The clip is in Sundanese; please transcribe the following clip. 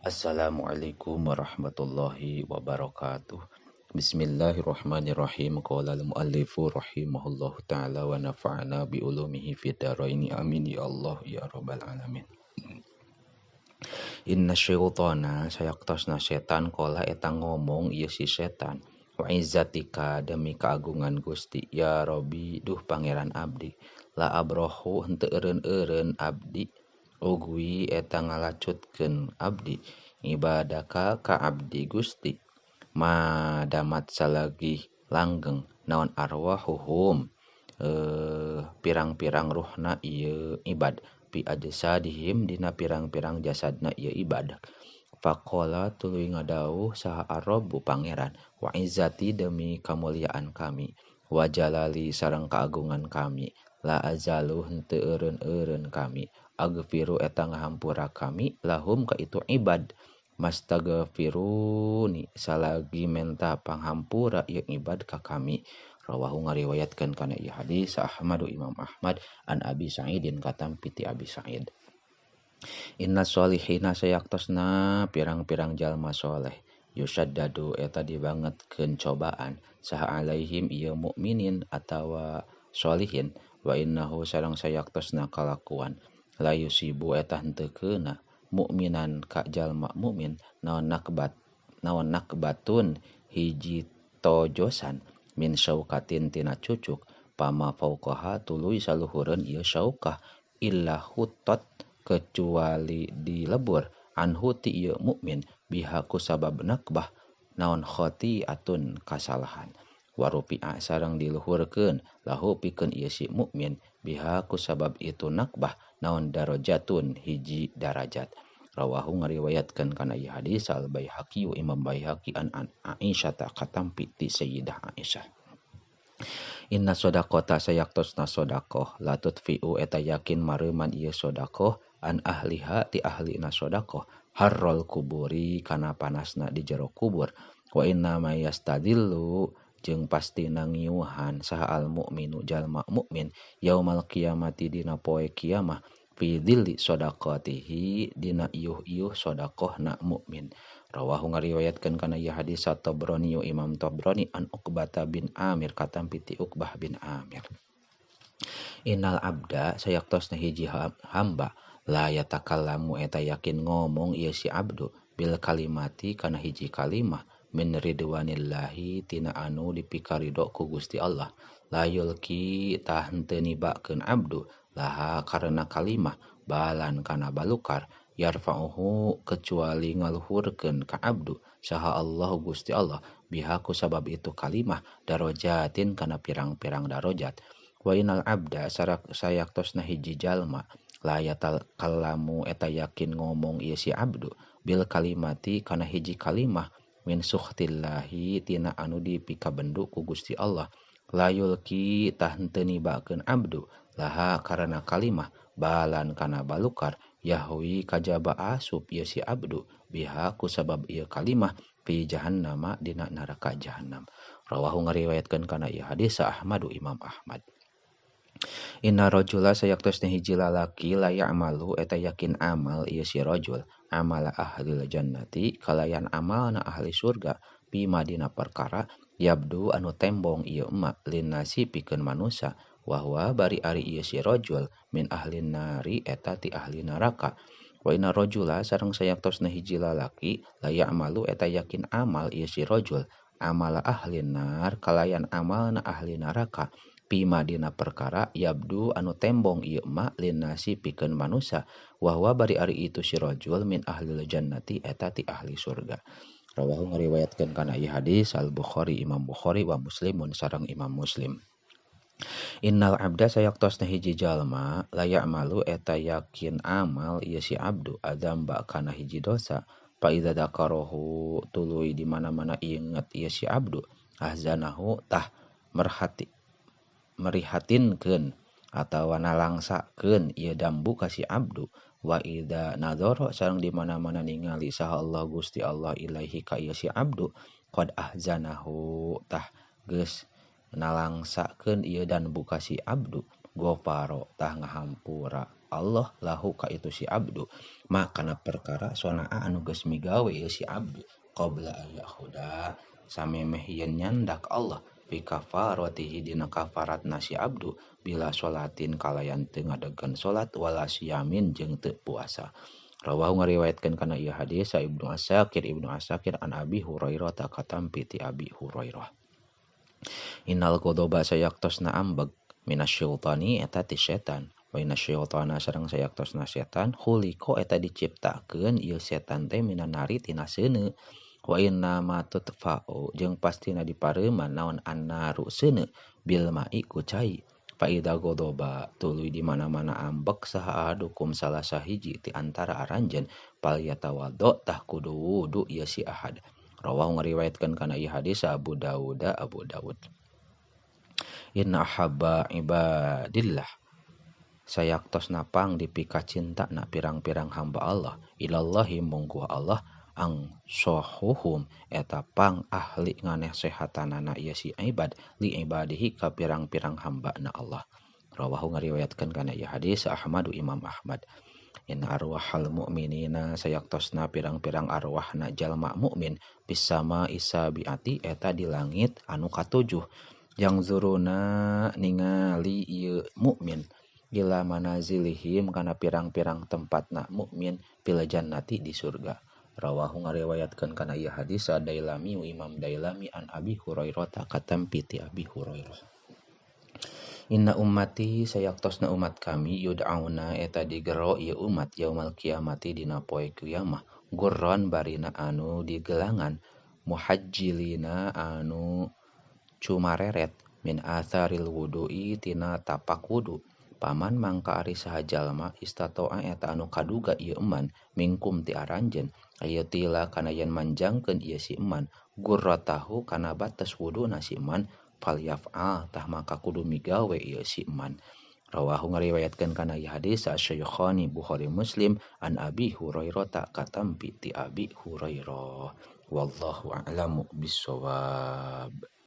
Assalamualaikum warahmatullahi wabarakatuh. Bismillahirrahmanirrahim. Qala al-muallifu rahimahullahu ta'ala wa nafa'ana bi ulumihi fid dharaini amin ya Allah ya rabbal alamin. Inna syaitana sayaktasna setan qala eta ngomong ieu si setan. Wa izzatika demi keagungan Gusti ya Rabbi duh pangeran abdi. La abrohu henteu eureun-eureun abdi ugwi eta ngalacutkeun abdi ibadaka ka abdi Gusti madamat salagi langgeng naon arwahuhum pirang-pirang ruhna ieu ibad pi ajsadihim dina pirang-pirang jasadna ieu ibad. Faqala tuluy ngadawuh saha Ar-Rabbu pangeran wa izzati demi kamuliaan kami wa jalali sareng keagungan kami la azalu henteu eureun-eureun kami agfiru eta ngahampura kami lahum ka itu ibad mastagfiruni salagi menta panghampura ieu ibad ka kami. Rawahu ngariwayatkeun kana ieu hadis Ahmadu Imam Ahmad an Abi Sa'idin katam piti Abi Sa'id. Inna sholihina sayaktosna pirang-pirang jalma soleh yusaddadu eta dibangetkeun cobaan saha alaihim ieu mukminin atawa sholihin wa innahu sareng sayaktosna kalakuan la yusibu eta henteu keuna mukminan ka jalma mukmin naon nakbatun hiji tojosan min syaukatin tina cucuk pama fauqaha tuluy saluhureun ieu syaukah illa hutot kecuali dilebur anhu ti ieu mukmin biha ku sabab nakbah naon khotiatun kasalahan warupi'a sareng diluhurkeun lahu pikeun ieu si mukmin biha ku sabab itu nakbah naon darajatun hiji darajat. Rawahu ngariwayatkeun kana ieu hadis al Baihaqi Imam Baihaqi an Aisyah ta katampi ti Sayyidah Aisyah. Inna sodaqota sayaktosna sodaqoh la tutfi'u eta yakin mareuman ieu sodaqoh an ahliha ti ahlina sodaqoh harrol kuburi kana panasna di jero kubur wa inna mayastadillu jeung pastina ngiuhan saha al mukminu jalma mukmin yaumal qiyamati dina poe kiamah fi dhilli sodaqatihi dina iuh-iuh sodaqohna mukmin. Rawahu ngariwayatkeun kana ieu hadis At-Tabrani Imam Tabrani an Uqbah bin Amir katampi ti Uqbah bin Amir. Innal abda sayaktosna hiji hamba la yatakallamu eta yakin ngomong ieu si abdu bil kalimati kana hiji kalimah min ridwanillahi tina anu dipikaridho ku Gusti Allah la yulki tah henteu nibakeun abdu laha karena kalimah balan kana balukar yarfa'uhu kecuali ngaluhurkeun ka abdu saha Allah Gusti Allah biha ku sabab itu kalimah darajatin kana pirang-pirang darajat. Wa inal abda sayaktosna hiji jalma la yatakallamu eta yakin ngomong ieu si abdu bil kalimati kana hiji kalimah min sukhtillahi tina anu dipikabendu ku Gusti Allah la yulki tah henteu nibakeun abdu laha karena kalimah balan kana balukar yahwi kajaba asup ieu si abdu biha ku sabab ieu kalimah fi jahannama dina neraka jahannam. Rawahu ngariwayatkeun kana ieu hadis Ahmadu Imam Ahmad. Inna rajula sayaktosna hiji lalaki la ya'malu eta yakin amal ieu si rajul amala ahlil jannati kalayan amalna ahli surga bima dina perkara yabdu anu tembong ieu emak linnasi pikeun manusia wahwa bari ari ieu si rajul min ahlin nari eta ti ahli neraka. Wa inna rajula sareng sayaktosna hiji lalaki la ya'malu eta yakin amal ieu si rajul amala ahlin nar kalayan amalna ahli neraka pima dina perkara yabdu anu tembong ieu emak linnasi pikeun manusia wahwa bari ari itu si rajul min ahlil jannati eta ti ahli surga. Rawahu ngariwayatkeun kana ieu hadis Al Bukhari Imam Bukhari wa Muslimun sareng Imam Muslim. Innal abda sayaktosna hiji jalma la ya'malu eta yakin amal ieu si abdu adzamba kana hiji dosa fa idza dzakarahu tuluy di mana-mana inget ieu si abdu ahzanahu tah merihatinkeun atawa nalangsakeun ieu dambu ka si abdu wa idza nadzara sareng di mana-mana ningali saha Allah Gusti Allah ilaihi ka ieu si abdu qad ahzanahu tah geus nalangsakeun ieu dan buka si abdu gofaro tah ngahampura Allah lahu ka itu si abdu makana perkara sonaa anu geus migawe ieu si abdu qabla ayahuda samemeh yen nyandak Allah fi kafaratihi dina kafaratna si abdu bila sholatin kalayan teu ngadegan salat wala siyamin jeung teu puasa. Rawahu ngariwayatkeun kana ieu hadis sa Ibnu Asakir an Abi Hurairah ta katampi ti Abi Hurairah. Innal ghadaba sayaktosna ambeg minasyaitani eta ti setan. Wa inasyaitana sareng sayaktosna setan khuliqa eta diciptakeun ieu setan teh minanari tina seuneu. Wa inna ma tutfa'u jeung pastina dipareuman naon annaru seuneu bil ma'i ku cai. Fa idza ghadaba tuluy di mana-mana ambek saha ahadukum salah sahiji ti antara aranjeun pal yatawaddo tah kudu wudu ieu si ahad. Rawahu ngariwayatkeun kana ieu hadis Abu Dawud. Inna habba ibadillah sayaktosna pang dipika cinta na pirang-pirang hamba Allah ilallahi munggu Allah ang sohuhum eta pang ahli nganesehatanana ieu si ibad li ibadihi ka pirang-pirang hamba na Allah. Rawahu ngariwayatkeun kana ieu hadis Ahmadu Imam Ahmad. Inna arwahal mu'minina sayaktosna pirang-pirang arwahna jalma mukmin bisama isabiati eta di langit anu katujuh yang zuruna ningali ieu mukmin ila manazilihim kana pirang-pirang tempatna mukmin fil jannati di surga. Rawahu ngariwayatkeun kana ieu hadis Dailami Imam Dailami an Abi Hurairah ta katampi ti Abi Hurairah. Inna ummati sayaktosna umat kami yud'auna eta digero ieu umat yaumal kiamati dina poe kiamah gurron barina anu digelangan muhajjilina anu cumareret min atharil wudu'i tina tapak wudu. Paman mangka ari saha jalma istatoa eta anu kaduga ieu eman mingkum ti aranjeun aya tila kana yen manjangkeun ieu si eman gurratahu kana batas wuduna si eman fal yaf'al tah maka kudu migawe ieu si eman. Rawahu ngariwayatkeun kana ieu hadis Syaikhaini Bukhari Muslim an Abi Hurairah ta katampi ti Abi Hurairah. Wallahu a'lamu bissawab.